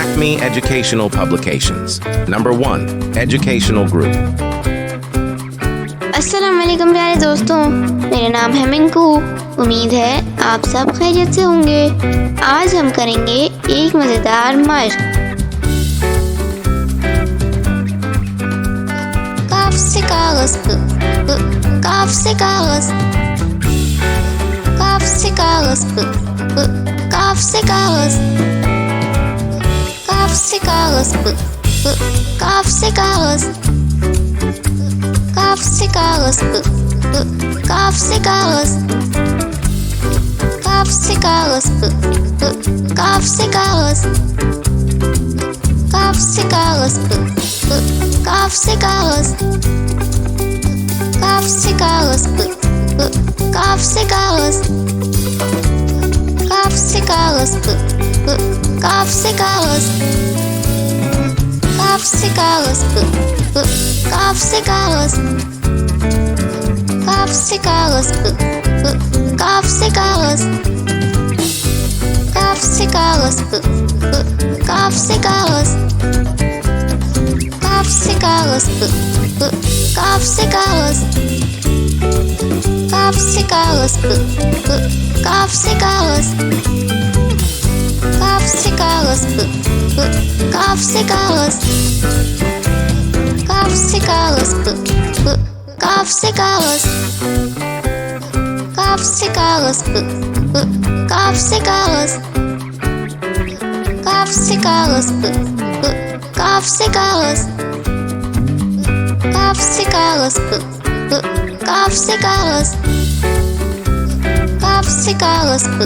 Acme Educational Publications. Number 1. Educational Group. अस्सलाम वालेकुम प्यारे दोस्तों, मेरा नाम है मिंकू। उम्मीद है आप सब खैरियत से होंगे। आज हम करेंगे एक मज़ेदार मशक। काफ से कागज प, काफ से कागज, काफ से कागज प, काफ से कागज, काफ से कागज प, काफ से कागज, काफ से कागज प, काफ से कागज, काफ से कागज प, काफ से कागज, काफ से कागज प, काफ से कागज, काफ से कागज प, काफ से कागज, काफ से कागज प, काफ से कागज, काफ से कागज प, काफ से कागज, काफ से कागज प, काफ से कागज, काफ से कागज प, काफ से कागज, काफ से कागज प, काफ से कागज, काफ से कागज प, काफ से कागज, काफ से कागज प, काफ से कागज, काफ से कागज प, काफ से कागज, काफ से कागज प, काफ से कागज, काफ से कागज प, काफ से कागज, काफ से कागज प, काफ से कागज, काफ से कागज प,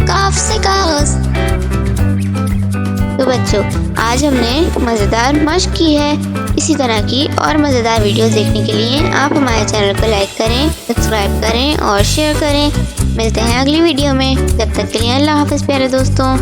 काफ से कागज। तो बच्चों, आज हमने मज़ेदार मशक की है। इसी तरह की और मज़ेदार वीडियोस देखने के लिए आप हमारे चैनल को लाइक करें, सब्सक्राइब करें और शेयर करें। मिलते हैं अगली वीडियो में। जब तक के लिए अल्लाह हाफ़िज़ प्यारे दोस्तों।